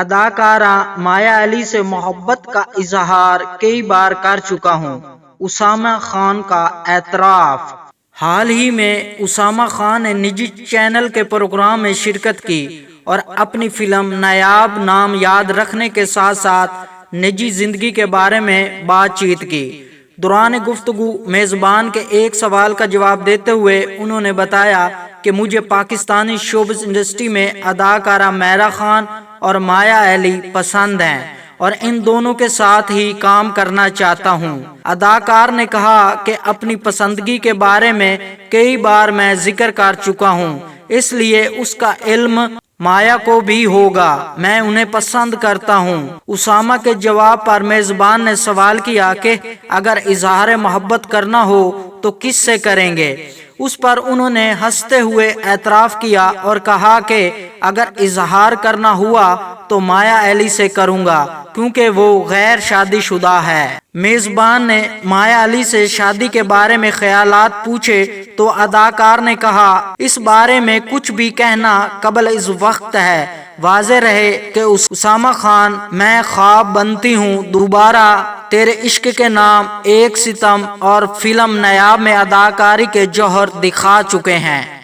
اداکارہ مایا علی سے محبت کا اظہار کئی بار کر چکا ہوں۔ اسامہ خان کا اعتراف۔ حال ہی میں اسامہ خان نے نجی چینل کے پروگرام میں شرکت کی اور اپنی فلم نایاب نام یاد رکھنے کے ساتھ ساتھ نجی زندگی کے بارے میں بات چیت کی۔ دوران گفتگو میزبان کے ایک سوال کا جواب دیتے ہوئے انہوں نے بتایا کہ مجھے پاکستانی شوبز انڈسٹری میں اداکارہ میرا خان اور مایا علی پسند ہیں اور ان دونوں کے ساتھ ہی کام کرنا چاہتا ہوں۔ اداکار نے کہا کہ اپنی پسندگی کے بارے میں کئی بار میں ذکر کر چکا ہوں، اس لیے اس کا علم مایا کو بھی ہوگا، میں انہیں پسند کرتا ہوں۔ اسامہ کے جواب پر میزبان نے سوال کیا کہ اگر اظہار محبت کرنا ہو تو کس سے کریں گے؟ اس پر انہوں نے ہنستے ہوئے اعتراف کیا اور کہا کہ اگر اظہار کرنا ہوا تو مایا علی سے کروں گا کیونکہ وہ غیر شادی شدہ ہے۔ میزبان نے مایا علی سے شادی کے بارے میں خیالات پوچھے تو اداکار نے کہا اس بارے میں کچھ بھی کہنا قبل از وقت ہے۔ واضح رہے کہ اسامہ خان میں خواب بنتی ہوں دوبارہ تیرے عشق کے نام، ایک ستم اور فلم نایاب میں اداکاری کے جوہر دکھا چکے ہیں۔